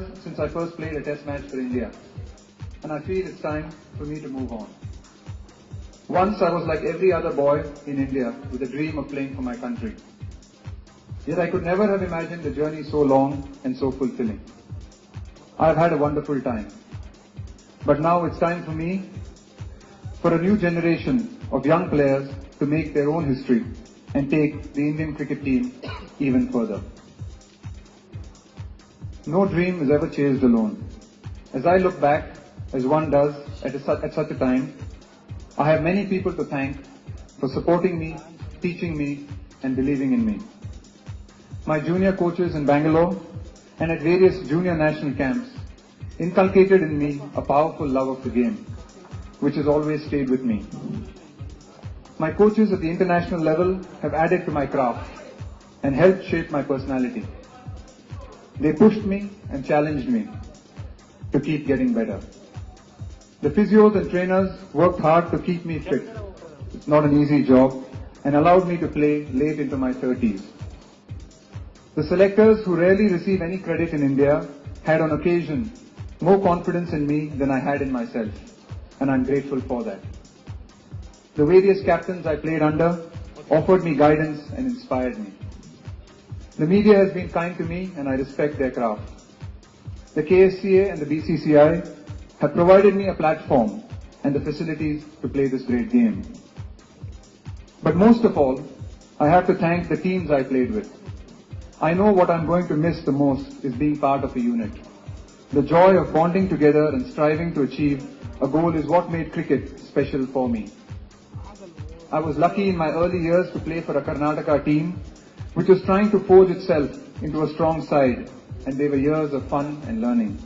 years since I first played a test match for India, and I feel it's time for me to move on. Once I was like every other boy in India with a dream of playing for my country. Yet I could never have imagined the journey so long and so fulfilling. I've had a wonderful time. But now it's time for me, for a new generation of young players to make their own history and take the Indian cricket team even further. No dream is ever chased alone. As I look back, as one does at such a time, I have many people to thank for supporting me, teaching me, and believing in me. My junior coaches in Bangalore and at various junior national camps inculcated in me a powerful love of the game, which has always stayed with me. My coaches at the international level have added to my craft and helped shape my personality. They pushed me and challenged me to keep getting better. The physios and trainers worked hard to keep me fit. It's not an easy job, and allowed me to play late into my 30s. The selectors, who rarely receive any credit in India, had on occasion more confidence in me than I had in myself, and I'm grateful for that. The various captains I played under offered me guidance and inspired me. The media has been kind to me, and I respect their craft. The KSCA and the BCCI have provided me a platform and the facilities to play this great game. But most of all, I have to thank the teams I played with. I know what I'm going to miss the most is being part of a unit. The joy of bonding together and striving to achieve a goal is what made cricket special for me. I was lucky in my early years to play for a Karnataka team which was trying to forge itself into a strong side, and they were years of fun and learning.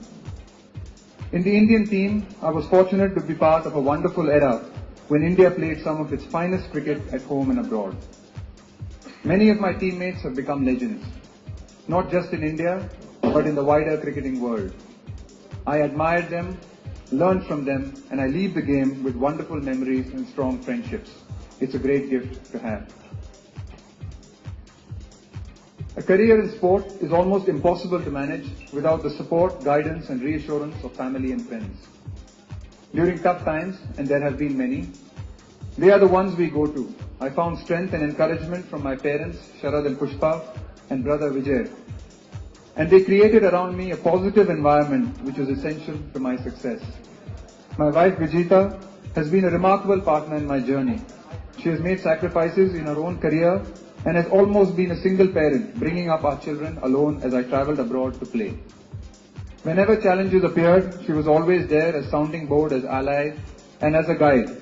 In the Indian team, I was fortunate to be part of a wonderful era when India played some of its finest cricket at home and abroad. Many of my teammates have become legends, not just in India, but in the wider cricketing world. I admired them, learned from them, and I leave the game with wonderful memories and strong friendships. It's a great gift to have. A career in sport is almost impossible to manage without the support, guidance, and reassurance of family and friends. During tough times, and there have been many, they are the ones we go to. I found strength and encouragement from my parents, Sharad and Pushpa, and brother Vijay. And they created around me a positive environment which was essential to my success. My wife Vijita has been a remarkable partner in my journey. She has made sacrifices in her own career and has almost been a single parent, bringing up our children alone as I travelled abroad to play. Whenever challenges appeared, she was always there as sounding board, as ally, and as a guide.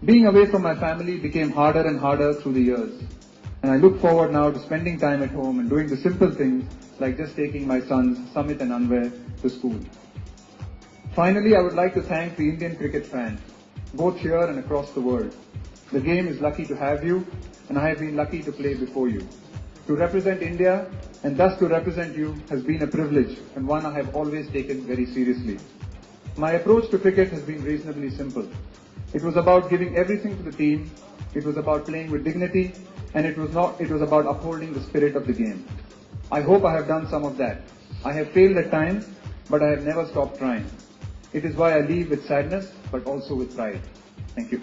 Being away from my family became harder and harder through the years, and I look forward now to spending time at home and doing the simple things like just taking my sons, Samit and Anwar, to school. Finally, I would like to thank the Indian cricket fans, both here and across the world. The game is lucky to have you, and I have been lucky to play before you. To represent India, and thus to represent you, has been a privilege and one I have always taken very seriously. My approach to cricket has been reasonably simple. It was about giving everything to the team, it was about playing with dignity, and it was about upholding the spirit of the game. I hope I have done some of that. I have failed at times, but I have never stopped trying. It is why I leave with sadness, but also with pride. Thank you.